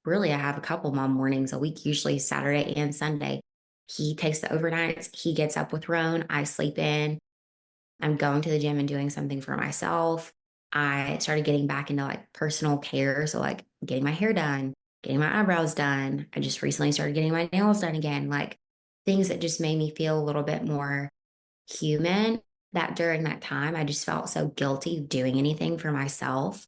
S2: really, I have a couple mom mornings a week, usually Saturday and Sunday. He takes the overnights, he gets up with Roan, I sleep in. I'm going to the gym and doing something for myself. I started getting back into like personal care. So, like getting my hair done, getting my eyebrows done. I just recently started getting my nails done again, like things that just made me feel a little bit more human. That during that time, I just felt so guilty doing anything for myself.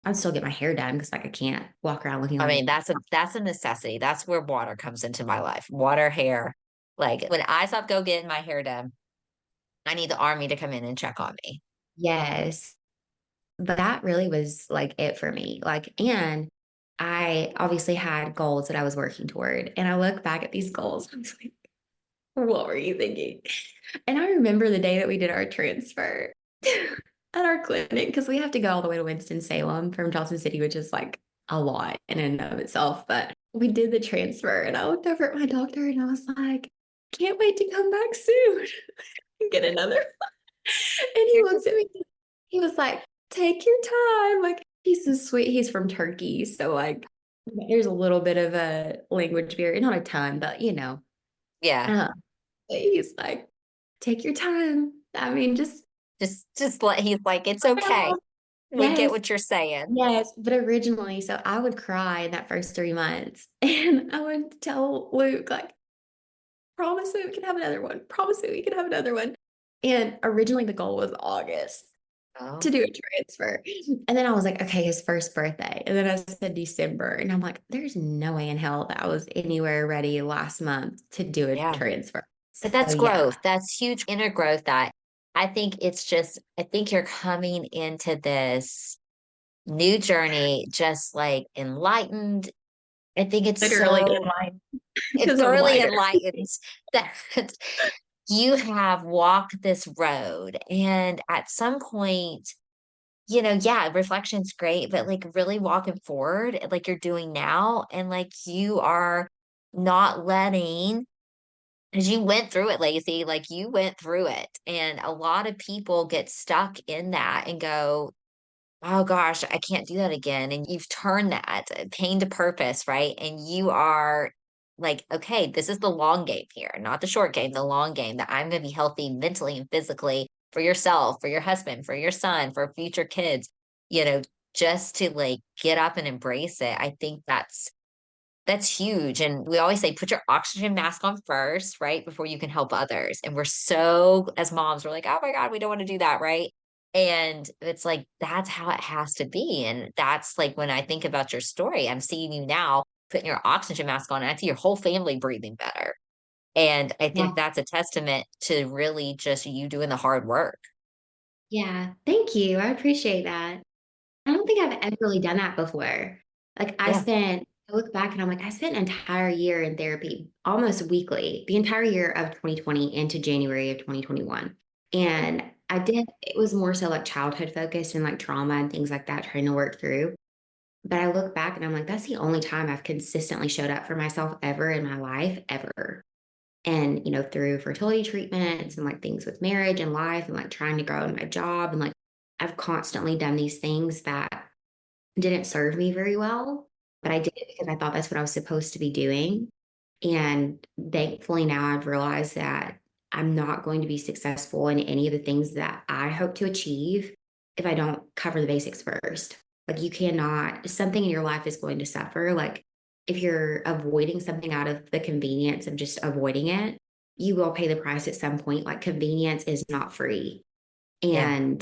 S2: I'd still get my hair done because like I can't walk around looking
S1: I
S2: like
S1: mean, that's a necessity. That's where water comes into my life. Water, hair. Like when I stop go getting my hair done, I need the army to come in and check on me.
S2: yes. But that really was like it for me. Like, and I obviously had goals that I was working toward. And I look back at these goals. I was like, what were you thinking? And I remember the day that we did our transfer at our clinic because we have to go all the way to Winston-Salem from Johnson City, which is like a lot in and of itself. But we did the transfer and I looked over at my doctor and I was like, can't wait to come back soon and get another. And he
S1: You're
S2: looked
S1: just
S2: at me. He was like, take your time. Like, He's so sweet. He's from Turkey. So like there's a little bit of a language barrier, not a ton, but
S1: Yeah.
S2: uh, he's like, take your time. I mean, just
S1: Just let he's like, it's okay. We get
S2: yes,
S1: what you're saying.
S2: yes. But originally, so I would cry in that first 3 months and I would tell Luke, like, promise me we can have another one. Promise me we can have another one. And originally the goal was August to
S1: Oh,
S2: do a transfer. And then I was like, okay, his first birthday. And then I said December. And I'm like, there's no way in hell that I was anywhere ready last month to do a
S1: yeah.
S2: transfer. So
S1: But that's
S2: yeah,
S1: growth. That's huge inner growth that I think it's just, I think you're coming into this new journey just like enlightened. I think it's
S2: literally in
S1: so
S2: line
S1: it's
S2: because I'm
S1: thoroughly
S2: lighter.
S1: enlightened that you have walked this road. And at some point, yeah, reflection's great, but like really walking forward, like you're doing now, and like you are not letting, because you went through it, Lacey, like you went through it. And a lot of people get stuck in that and go, oh gosh, I can't do that again. And you've turned that pain to purpose, right? And you are like, okay, this is the long game here, not the short game, the long game that I'm going to be healthy mentally and physically for yourself, for your husband, for your son, for future kids, you know, just to like get up and embrace it. I think that's huge. And we always say, put your oxygen mask on first, right? Before you can help others. And we're so, as moms, we're like, oh my God, we don't want to do that, right? And it's like, that's how it has to be. And that's like when I think about your story, I'm seeing you now putting your oxygen mask on, and I see your whole family breathing better. And I think
S2: Yeah.
S1: that's a testament to really just you doing the hard work.
S2: Yeah. Thank you. I appreciate that. I don't think I've ever really done that before. Like
S1: Yeah.
S2: I look back and I'm like, I spent an entire year in therapy, almost weekly, the entire year of 2020 into January of 2021. And it was more so like childhood focused and like trauma and things like that, trying to work through. But I look back and I'm like, that's the only time I've consistently showed up for myself ever in my life, ever. And, through fertility treatments and like things with marriage and life and like trying to grow in my job. And like, I've constantly done these things that didn't serve me very well, but I did it because I thought that's what I was supposed to be doing. And thankfully now I've realized that I'm not going to be successful in any of the things that I hope to achieve if I don't cover the basics first. Like you cannot, something in your life is going to suffer. Like if you're avoiding something out of the convenience of just avoiding it, you will pay the price at some point. Like convenience is not free.
S1: Yeah.
S2: And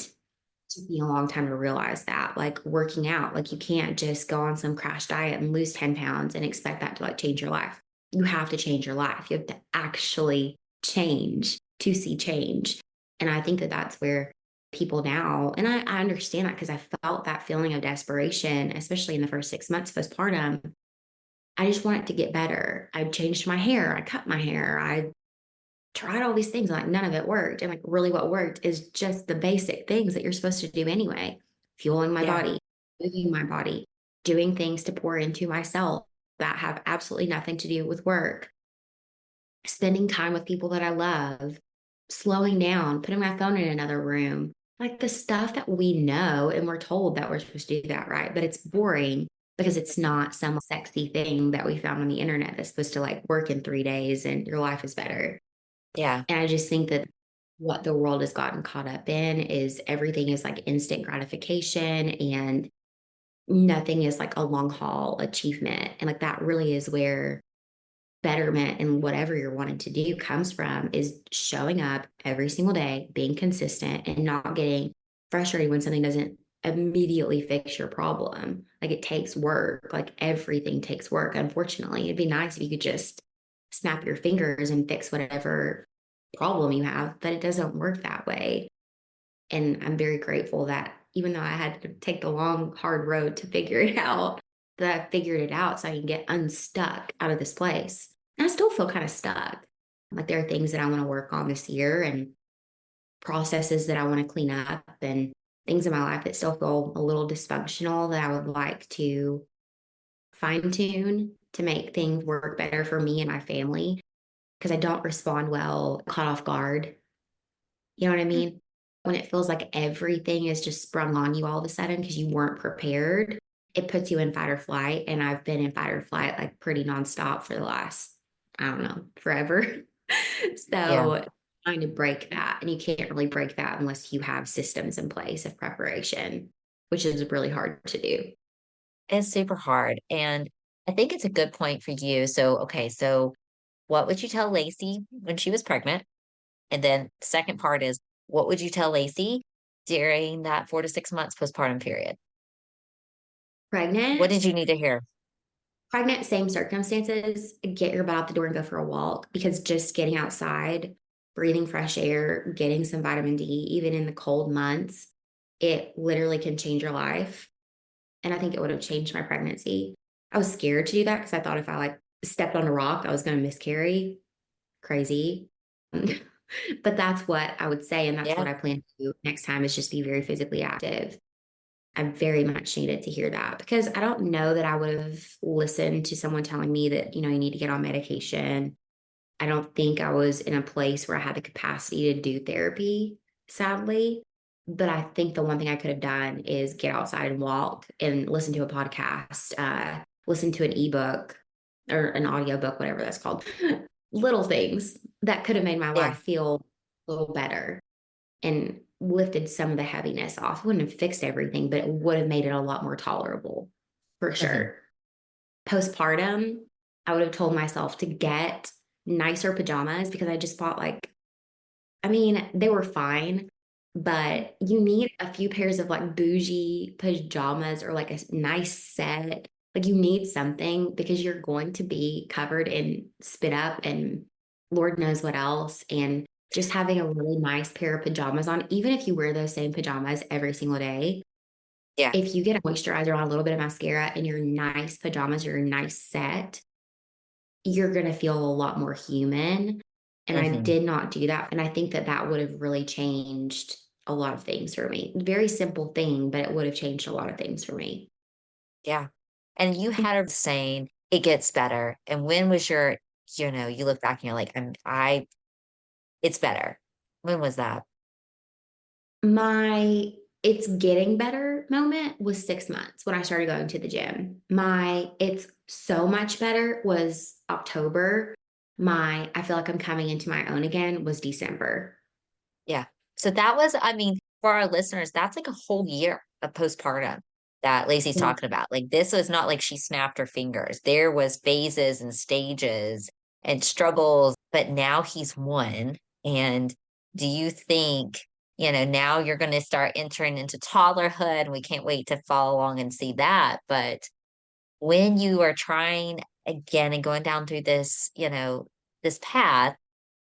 S2: took me a long time to realize that. Like working out, like you can't just go on some crash diet and lose 10 pounds and expect that to like change your life. You have to change your life. You have to actually change to see change. And I think that that's where people now, and I understand that because I felt that feeling of desperation, especially in the first 6 months postpartum. I just want it to get better. I changed my hair. I cut my hair. I tried all these things, like none of it worked. And like really what worked is just the basic things that you're supposed to do anyway. Fueling my
S1: Yeah.
S2: body, moving my body, doing things to pour into myself that have absolutely nothing to do with work, spending time with people that I love, slowing down, putting my phone in another room, like the stuff that we know and we're told that we're supposed to do that, right? But it's boring because it's not some sexy thing that we found on the internet that's supposed to like work in 3 days and your life is better.
S1: Yeah.
S2: And I just think that what the world has gotten caught up in is everything is like instant gratification and nothing is like a long haul achievement. And like that really is where betterment and whatever you're wanting to do comes from is showing up every single day, being consistent and not getting frustrated when something doesn't immediately fix your problem. Like it takes work, like everything takes work. Unfortunately, it'd be nice if you could just snap your fingers and fix whatever problem you have, but it doesn't work that way. And I'm very grateful that even though I had to take the long, hard road to figure it out, that I figured it out so I can get unstuck out of this place. And I still feel kind of stuck. Like there are things that I want to work on this year and processes that I want to clean up and things in my life that still feel a little dysfunctional that I would like to fine tune to make things work better for me and my family because I don't respond well caught off guard. You know what I mean? when it feels like everything is just sprung on you all of a sudden because you weren't prepared, it puts you in fight or flight. And I've been in fight or flight like pretty nonstop for the last, I don't know, forever.
S1: Yeah,
S2: So trying to break that. And you can't really break that unless you have systems in place of preparation, which is really hard to do.
S1: it's super hard. And I think it's a good point for you. So, okay, so what would you tell Lacey when she was pregnant? And then the second part is, what would you tell Lacey during that 4 to 6 months postpartum period? What
S2: Pregnant,
S1: did you need to hear?
S2: pregnant, same circumstances, get your butt out the door and go for a walk because just getting outside, breathing fresh air, getting some vitamin D, even in the cold months, it literally can change your life. And I think it would have changed my pregnancy. I was scared to do that because I thought if I like stepped on a rock, I was going to miscarry. Crazy. But that's what I would say. And that's
S1: Yeah.
S2: what I plan to do next time is just be very physically active. I very much needed to hear that because I don't know that I would have listened to someone telling me that, you need to get on medication. I don't think I was in a place where I had the capacity to do therapy, sadly. But I think the one thing I could have done is get outside and walk and listen to a podcast, listen to an ebook or an audiobook, whatever that's called. Little things that could have made my
S1: Yeah.
S2: life feel a little better and lifted some of the heaviness off. It wouldn't have fixed everything, but it would have made it a lot more tolerable for
S1: Hmm.
S2: sure. Postpartum, I would have told myself to get nicer pajamas because I just bought like, I mean, they were fine, but you need a few pairs of like bougie pajamas or like a nice set. Like you need something because you're going to be covered in spit up and Lord knows what else. And just having a really nice pair of pajamas on, even if you wear those same pajamas every single day,
S1: Yeah.
S2: if you get a moisturizer on, a little bit of mascara and your nice pajamas, your nice set, you're going to feel a lot more human. And I
S1: Hmm.
S2: did not do that. And I think that that would have really changed a lot of things for me. Very simple thing, but it would have changed a lot of things for me.
S1: Yeah. And you had her saying it gets better. And when was your, you look back and you're like, it's better. When was that?
S2: My it's getting better moment was 6 months when I started going to the gym. My it's so much better was October. My I feel like I'm coming into my own again was December.
S1: Yeah. So that was, I mean, for our listeners, that's like a whole year of postpartum that Lacey's
S2: Yeah.
S1: talking about. Like this was not like she snapped her fingers. There was phases and stages and struggles, but now he's one. And do you think, now you're going to start entering into toddlerhood and we can't wait to follow along and see that. But when you are trying again and going down through this, this path,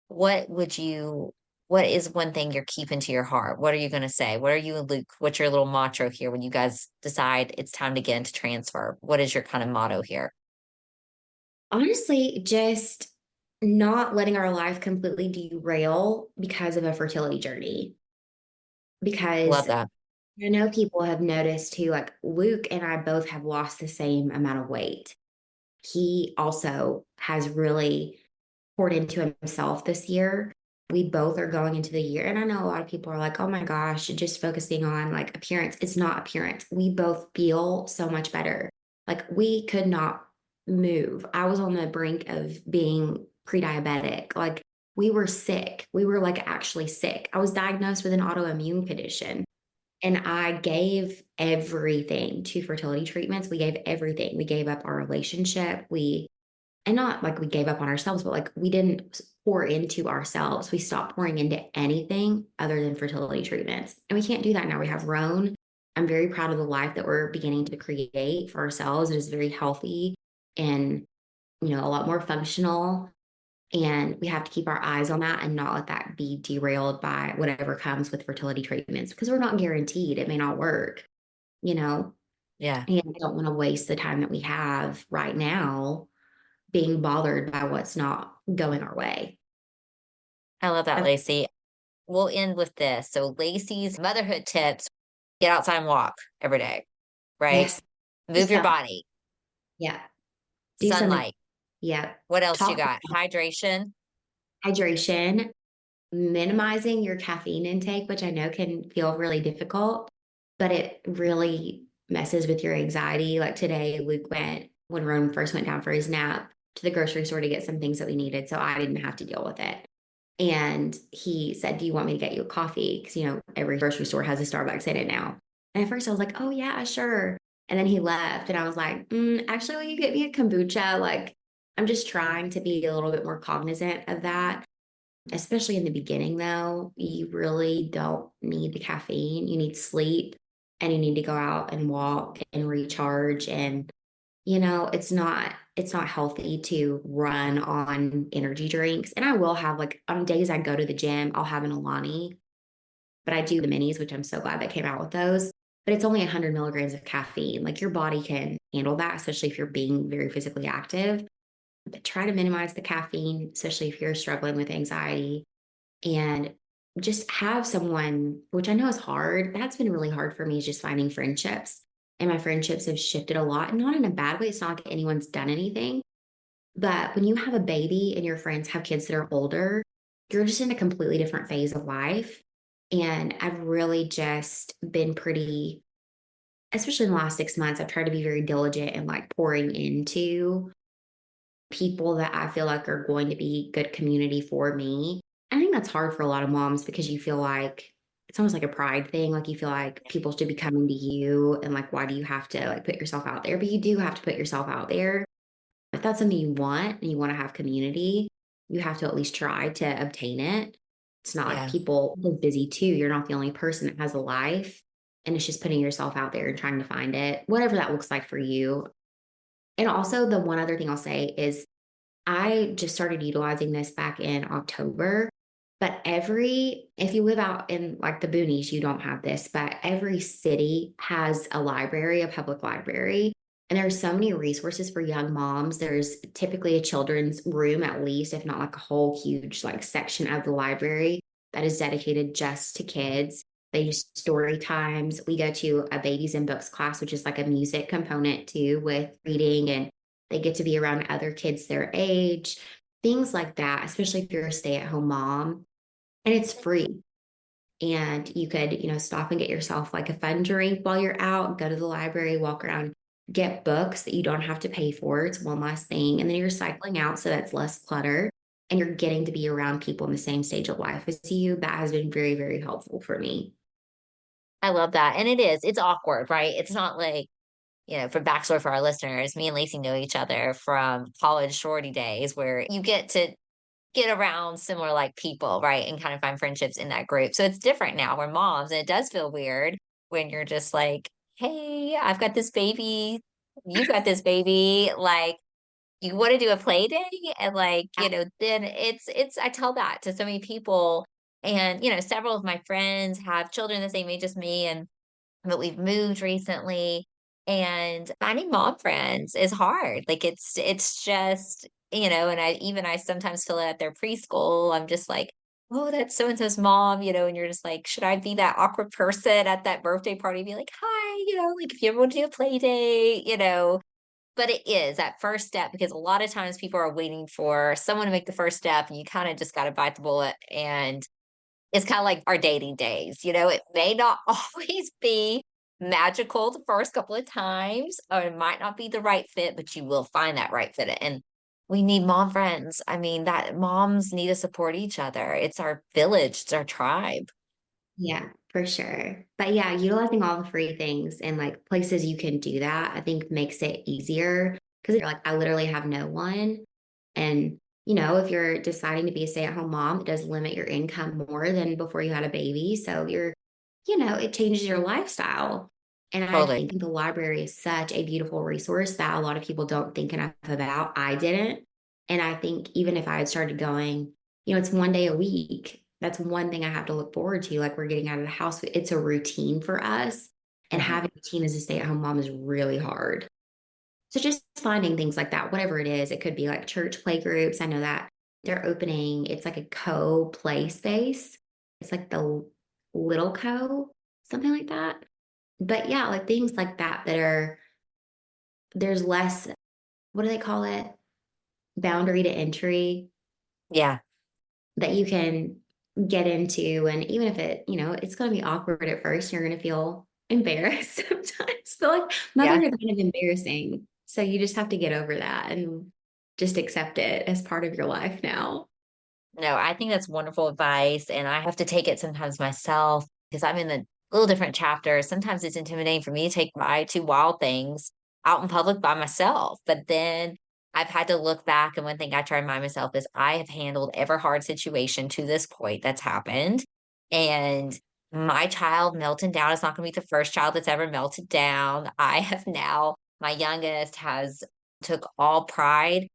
S1: what would you, what is one thing you're keeping to your heart? What are you going to say? What are you and Luke? What's your little mantra here when you guys decide it's time to get into transfer? What is your kind of motto here?
S2: Honestly, just not letting our life completely derail because of a fertility journey.
S1: Love
S2: Because
S1: that.
S2: I know people have noticed too, like Luke and I both have lost the same amount of weight. He also has really poured into himself this year. We both are going into the year. And I know a lot of people are like, oh my gosh, just focusing on like appearance. It's not appearance. We both feel so much better. Like we could not move. I was on the brink of being pre-diabetic. Like we were sick. We were like actually sick. I was diagnosed with an autoimmune condition. And I gave everything to fertility treatments. We gave everything. We gave up our relationship. And not like we gave up on ourselves, but like we didn't pour into ourselves. We stopped pouring into anything other than fertility treatments. And we can't do that now. We have Roan. I'm very proud of the life that we're beginning to create for ourselves. It is very healthy and, a lot more functional. And we have to keep our eyes on that and not let that be derailed by whatever comes with fertility treatments because we're not guaranteed. It may not work, you know,
S1: Yeah,
S2: and I don't want to waste the time that we have right now being bothered by what's not going our way.
S1: I love that,
S2: I've,
S1: Lacey. We'll end with this. So Lacey's motherhood tips, get outside and walk every day, right?
S2: yes,
S1: Move
S2: just
S1: your
S2: something.
S1: body,
S2: Yeah, do something.
S1: sunlight.
S2: Yeah,
S1: What else you
S2: talk
S1: got?
S2: about
S1: Hydration.
S2: hydration. minimizing your caffeine intake, which I know can feel really difficult, but it really messes with your anxiety. Like today, Luke went, when Rowan first went down for his nap, to the grocery store to get some things that we needed. So I didn't have to deal with it. And he said, "Do you want me to get you a coffee?" Because, every grocery store has a Starbucks in it now. And at first I was like, "Oh, yeah, sure." And then he left, and I was like, "Actually, will you get me a kombucha?" Like, I'm just trying to be a little bit more cognizant of that, especially in the beginning, though. You really don't need the caffeine. You need sleep, and you need to go out and walk and recharge. And it's not healthy to run on energy drinks. And I will have, like, on days I go to the gym, I'll have an Alani, but I do the minis, which I'm so glad they came out with those. But it's only 100 milligrams of caffeine. Like, your body can handle that, especially if you're being very physically active. But try to minimize the caffeine, especially if you're struggling with anxiety, and just have someone, which I know is hard. That's been really hard for me, is just finding friendships. And my friendships have shifted a lot, and not in a bad way. It's not like anyone's done anything. But when you have a baby and your friends have kids that are older, you're just in a completely different phase of life. And I've really just been pretty, especially in the last 6 months, I've tried to be very diligent and like pouring into people that I feel like are going to be good community for me. I think that's hard for a lot of moms because you feel like it's almost like a pride thing. Like, you feel like people should be coming to you, and like, why do you have to like put yourself out there? But you do have to put yourself out there. If that's something you want and you want to have community, you have to at least try to obtain it. It's not like
S1: Yeah.
S2: people are busy too. You're not the only person that has a life. And it's just putting yourself out there and trying to find it, whatever that looks like for you. And also, the one other thing I'll say is I just started utilizing this back in October. But if you live out in like the boonies, you don't have this, but every city has a library, a public library. And there's so many resources for young moms. There's typically a children's room, at least, if not like a whole huge like section of the library that is dedicated just to kids. They do story times. We go to a babies and books class, which is like a music component too, with reading, and they get to be around other kids their age, things like that, especially if you're a stay-at-home mom. And it's free. And you could, stop and get yourself like a fun drink while you're out, go to the library, walk around, get books that you don't have to pay for. It's one last thing. And then you're cycling out, so that's less clutter. And you're getting to be around people in the same stage of life as you. That has been very, very helpful for me.
S1: I love that. And it's awkward, right? It's not like, for backstory for our listeners, me and Lacey know each other from college shorty days where you get to get around similar like people, right? And kind of find friendships in that group. So it's different now. We're moms, and it does feel weird when you're just like, hey, I've got this baby, you've got this baby. Like, you want to do a play day? And like, then I tell that to so many people. And, several of my friends have children the same age as me, but we've moved recently, and finding mom friends is hard. Like, it's just, and I sometimes feel it at their preschool. I'm just like, oh, that's so and so's mom, and you're just like, should I be that awkward person at that birthday party? Be like, hi, like, if you ever want to do a play day, but it is that first step, because a lot of times people are waiting for someone to make the first step, and you kind of just got to bite the bullet. And it's kinda like our dating days, it may not always be magical the first couple of times, or it might not be the right fit, but you will find that right fit, and we need mom friends. I mean, that moms need to support each other. It's our village, it's our tribe.
S2: Yeah, for sure. But yeah, utilizing all the free things and like places you can do that, I think makes it easier because you're like, I literally have no one. And, if you're deciding to be a stay-at-home mom, it does limit your income more than before you had a baby. So it changes your lifestyle. And I
S1: Totally.
S2: think the library is such a beautiful resource that a lot of people don't think enough about. I didn't. And I think even if I had started going, it's one day a week. That's one thing I have to look forward to. Like, we're getting out of the house. It's a routine for us. And
S1: Mhm.
S2: having a routine as a stay-at-home mom is really hard. So just finding things like that, whatever it is, it could be like church play groups. I know that they're opening, it's like a co-play space. It's like the little co, something like that. But yeah, like things like that there's less, what do they call it? Boundary to entry,
S1: Yeah.
S2: that you can get into. And even if it's going to be awkward at first, you're going to feel embarrassed sometimes. But like
S1: Yeah.
S2: motherhood is kind of embarrassing. So you just have to get over that and just accept it as part of your life now.
S1: No, I think that's wonderful advice. And I have to take it sometimes myself because I'm in a little different chapter. Sometimes it's intimidating for me to take my two wild things out in public by myself. But then I've had to look back. And one thing I try to remind myself is I have handled every hard situation to this point that's happened. And my child melting down is not going to be the first child that's ever melted down. I have now, my youngest has took all pride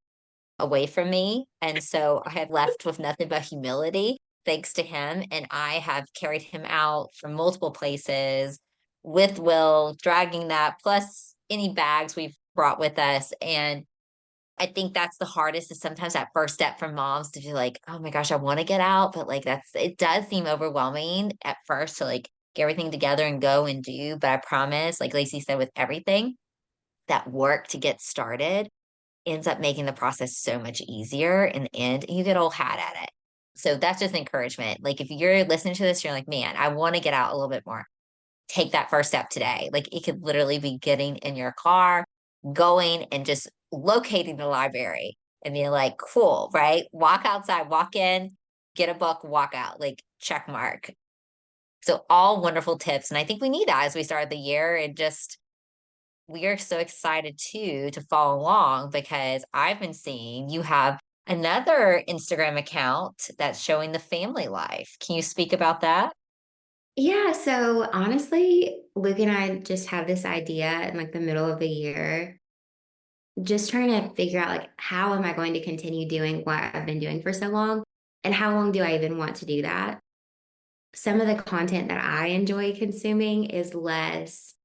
S1: away from me. And so I have left with nothing but humility thanks to him. And I have carried him out from multiple places with Will, dragging that plus any bags we've brought with us. And I think that's the hardest is sometimes that first step from moms to be like, oh my gosh, I want to get out. But like it does seem overwhelming at first to like get everything together and go and do. But I promise, like Lacey said, with everything, that work to get started ends up making the process so much easier in the end, and you get old hat at it. So that's just encouragement. Like if you're listening to this, you're like, man, I want to get out a little bit more. Take that first step today. Like it could literally be getting in your car, going and just locating the library and being like, cool, right? Walk outside, walk in, get a book, walk out, like check mark. So all wonderful tips. And I think we need that as we start the year and just we are so excited too to follow along because I've been seeing you have another Instagram account that's showing the family life. Can you speak about that?
S2: Yeah, so honestly, Luke and I just have this idea in like the middle of the year, just trying to figure out like how am I going to continue doing what I've been doing for so long and how long do I even want to do that? Some of the content that I enjoy consuming is less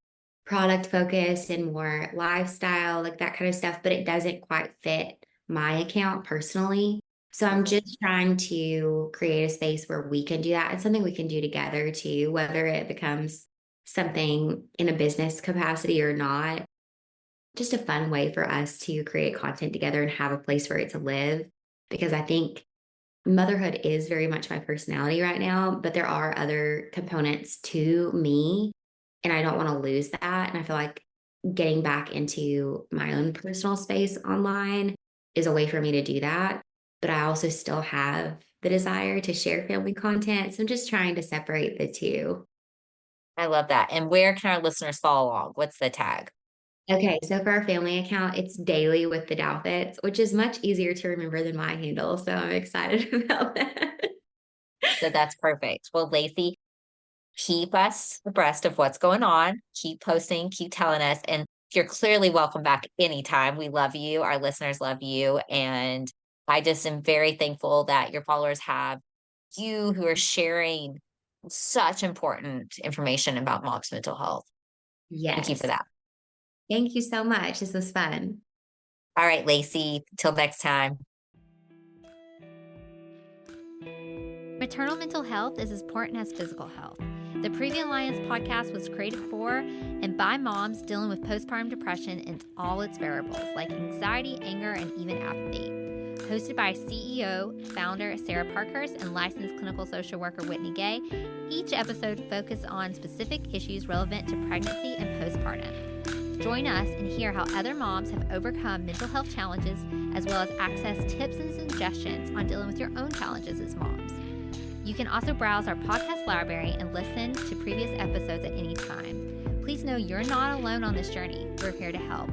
S2: product focused and more lifestyle, like that kind of stuff, but it doesn't quite fit my account personally. So I'm
S1: Mhm.
S2: just trying to create a space where we can do that and something we can do together too, whether it becomes something in a business capacity or not. Just a fun way for us to create content together and have a place for it to live. Because I think motherhood is very much my personality right now, but there are other components to me, and I don't want to lose that. And I feel like getting back into my own personal space online is a way for me to do that. But I also still have the desire to share family content. So I'm just trying to separate the two.
S1: I love that. And where can our listeners follow along? What's the tag?
S2: Okay, so for our family account, it's daily with the Douthats, which is much easier to remember than my handle. So I'm excited about that.
S1: So that's perfect. Well, Lacey, keep us abreast of what's going on. Keep posting, keep telling us. And you're clearly welcome back anytime. We love you. Our listeners love you. And I just am very thankful that your followers have you who are sharing such important information about mom's mental health. Thank you for
S2: Yes.
S1: that.
S2: Thank you so much. This was fun.
S1: All right, Lacey, till next time.
S3: Maternal mental health is as important as physical health. The Previa Alliance podcast was created for and by moms dealing with postpartum depression and all its variables like anxiety, anger, and even apathy. Hosted by CEO, founder Sarah Parkhurst, and licensed clinical social worker Whitney Gay, each episode focuses on specific issues relevant to pregnancy and postpartum. Join us and hear how other moms have overcome mental health challenges, as well as access tips and suggestions on dealing with your own challenges as moms. You can also browse our podcast library and listen to previous episodes at any time. Please know you're not alone on this journey. We're here to help.